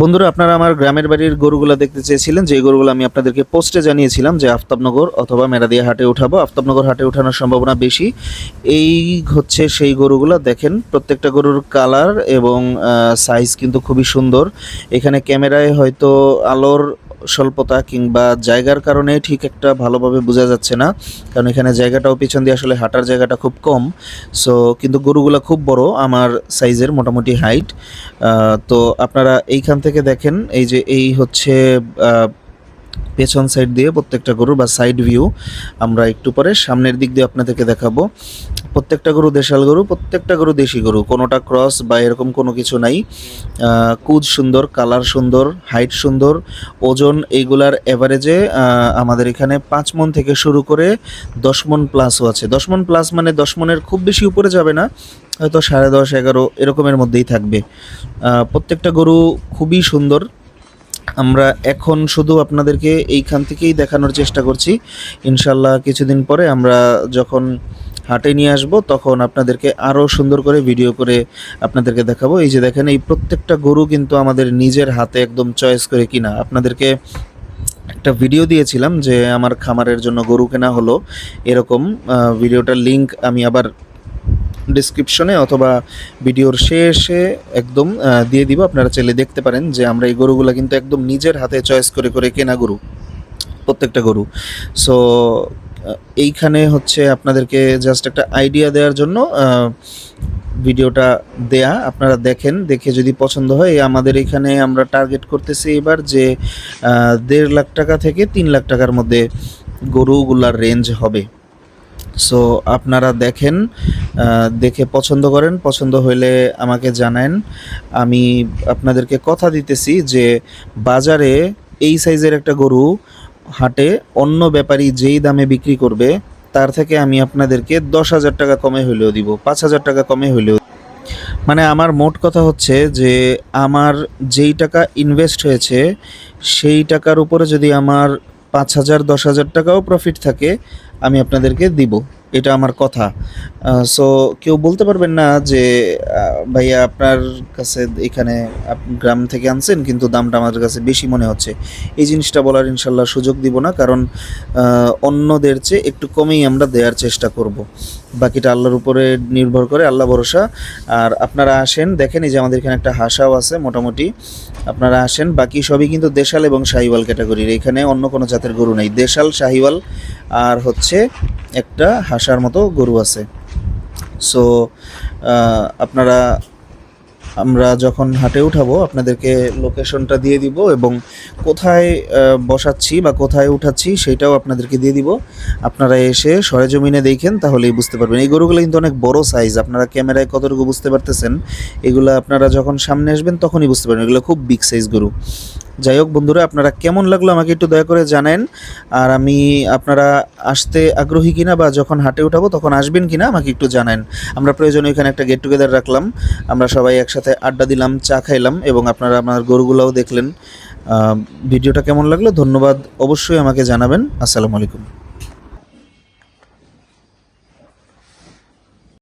বন্ধুরা, আপনারা আমার গ্রামের বাড়ির গরুগুলা দেখতে চেয়েছিলেন, যে গরুগুলো আমি আপনাদেরকে পোস্টে জানিয়েছিলাম যে আফতাবনগর অথবা মেরাদিয়া হাটে উঠাবো। আফতাবনগর হাটে উঠানোর সম্ভাবনা বেশি। এই হচ্ছে সেই গরুগুলো। দেখেন, প্রত্যেকটা গরুর কালার এবং সাইজ কিন্তু খুবই সুন্দর। এখানে ক্যামেরায় হয়তো আলোর স্বল্পতা কিংবা জায়গার কারণে ঠিক একটা ভালোভাবে বোঝা যাচ্ছে না, কারণ এখানে জায়গাটাও পিছন দিয়ে আসলে হাঁটার জায়গাটা খুব কম। সো কিন্তু গরুগুলা খুব বড়, আমার সাইজের মোটামুটি হাইট। তো আপনারা এইখান থেকে দেখেন, এই যে এই হচ্ছে পেছন সাইড দিয়ে প্রত্যেকটা গরু বা সাইড ভিউ। আমরা একটু পরে সামনের দিক দিয়ে আপনাদেরকে দেখাবো। প্রত্যেকটা গরু দেশাল গরু, প্রত্যেকটা গরু দেশি গরু, কোনোটা ক্রস বা এরকম কোনো কিছু নাই। কুজ সুন্দর, কালার সুন্দর, হাইট সুন্দর। ওজন এইগুলার এভারেজে আমাদের এখানে 5 মণ থেকে শুরু করে 10 মণ প্লাসও আছে। 10 মণ প্লাস মানে 10 মণের খুব বেশি উপরে যাবে না, হয়তো 10.5 11 এরকমের মধ্যেই থাকবে। প্রত্যেকটা গরু খুবই সুন্দর। আমরা এখন শুধু আপনাদেরকে এইখান থেকেই দেখানোর চেষ্টা করছি। ইনশাল্লাহ কিছুদিন পরে আমরা যখন হাটে নিয়ে আসব, তখন আপনাদেরকে আরও সুন্দর করে ভিডিও করে আপনাদেরকে দেখাবো। এই যে দেখেন, এই প্রত্যেকটা গরু কিন্তু আমাদের নিজের হাতে একদম চয়েস করে কিনা। আপনাদেরকে একটা ভিডিও দিয়েছিলাম যে আমার খামারের জন্য গরু কেনা হলো, এরকম ভিডিওটার লিঙ্ক আমি আবার ডিসক্রিপশনে অথবা ভিডিওর শেষে একদম দিয়ে দিব। আপনারা চাইলে দেখতে পারেন যে আমরা এই গরুগুলো কিন্তু একদম নিজের হাতে চয়েস করে করে কেনা গরু, প্রত্যেকটা গরু। সো এইখানে হচ্ছে আপনাদেরকে জাস্ট একটা আইডিয়া দেওয়ার জন্য ভিডিওটা দেয়া। আপনারা দেখেন, দেখে যদি পছন্দ হয়, আমাদের এখানে আমরা টার্গেট করতেছি এবার যে 1.5 লাখ টাকা থেকে 3 লাখ টাকার মধ্যে গরুগুলার রেঞ্জ হবে। সো আপনারা দেখেন, দেখে পছন্দ করেন, পছন্দ হইলে আমাকে জানান। আমি আপনাদেরকে কথা দিতেছি যে বাজারে এই সাইজের একটা গরু হাটে অন্য ব্যাপারী যেই দামে বিক্রি করবে, তার থেকে আমি আপনাদেরকে 10,000 টাকা কমে হইলেও দিব, 5,000 টাকা কমে হইলেও। মানে আমার মোট কথা হচ্ছে যে আমার যেই টাকা ইনভেস্ট হয়েছে, সেই টাকার উপরে যদি আমার 5,000 10,000 টাকাও প্রফিট থাকে, আমি আপনাদেরকে দিব। এটা আমার কথা। সো কেউ বলতে পারবেন না যে ভাইয়া আপনার কাছে এখানে গ্রাম থেকে আনছেন কিন্তু দামটা আমাদের কাছে বেশি মনে হচ্ছে। এই জিনিসটা বলার ইনশাল্লাহ সুযোগ দিব না, কারণ অন্যদের চেয়ে একটু কমেই আমরা দেওয়ার চেষ্টা করব। বাকিটা আল্লাহর উপরে নির্ভর করে, আল্লাহ ভরসা। আর আপনারা আসেন, দেখেন এই যে আমাদের এখানে একটা হাসাও আছে মোটামুটি। আপনারা আসেন, বাকি সবই কিন্তু দেশাল এবং শাহিওয়াল ক্যাটাগরির। এখানে অন্য কোনো জাতের গরু নেই, দেশাল, শাহিওয়াল আর হচ্ছে একটা হাসার মতো গরু আছে। সো আপনারা, আমরা যখন হাটে উঠাবো আপনাদেরকে লোকেশনটা দিয়ে দিব এবং কোথায় বসাচ্ছি বা কোথায় উঠাচ্ছি সেটাও আপনাদেরকে দিয়ে দিব। আপনারা এসে সরেজমিনে দেখেন, তাহলেই বুঝতে পারবেন। এই গরুগুলো কিন্তু অনেক বড় সাইজ, আপনারা ক্যামেরায় কতটুকু বুঝতে পারতেছেন, এগুলো আপনারা যখন সামনে আসবেন তখনই বুঝতে পারবেন। এগুলো খুব বিগ সাইজ গরু। যাই হোক বন্ধুরা, আপনারা কেমন লাগলো আমাকে একটু দয়া করে জানেন। আর আমি আপনারা আসতে আগ্রহী কিনা বা যখন হাটে উঠাবো তখন আসবেন কিনা আমাকে একটু জানেন। আমরা প্রয়োজনে এখানে একটা গেট টুগেদার রাখলাম, আমরা সবাই একসাথে আড্ডা দিলাম, চা খাইলাম এবং আপনারা আমার গরুগুলোও দেখলেন। ভিডিওটা কেমন লাগলো ধন্যবাদ, অবশ্যই আমাকে জানাবেন। আসসালামু আলাইকুম।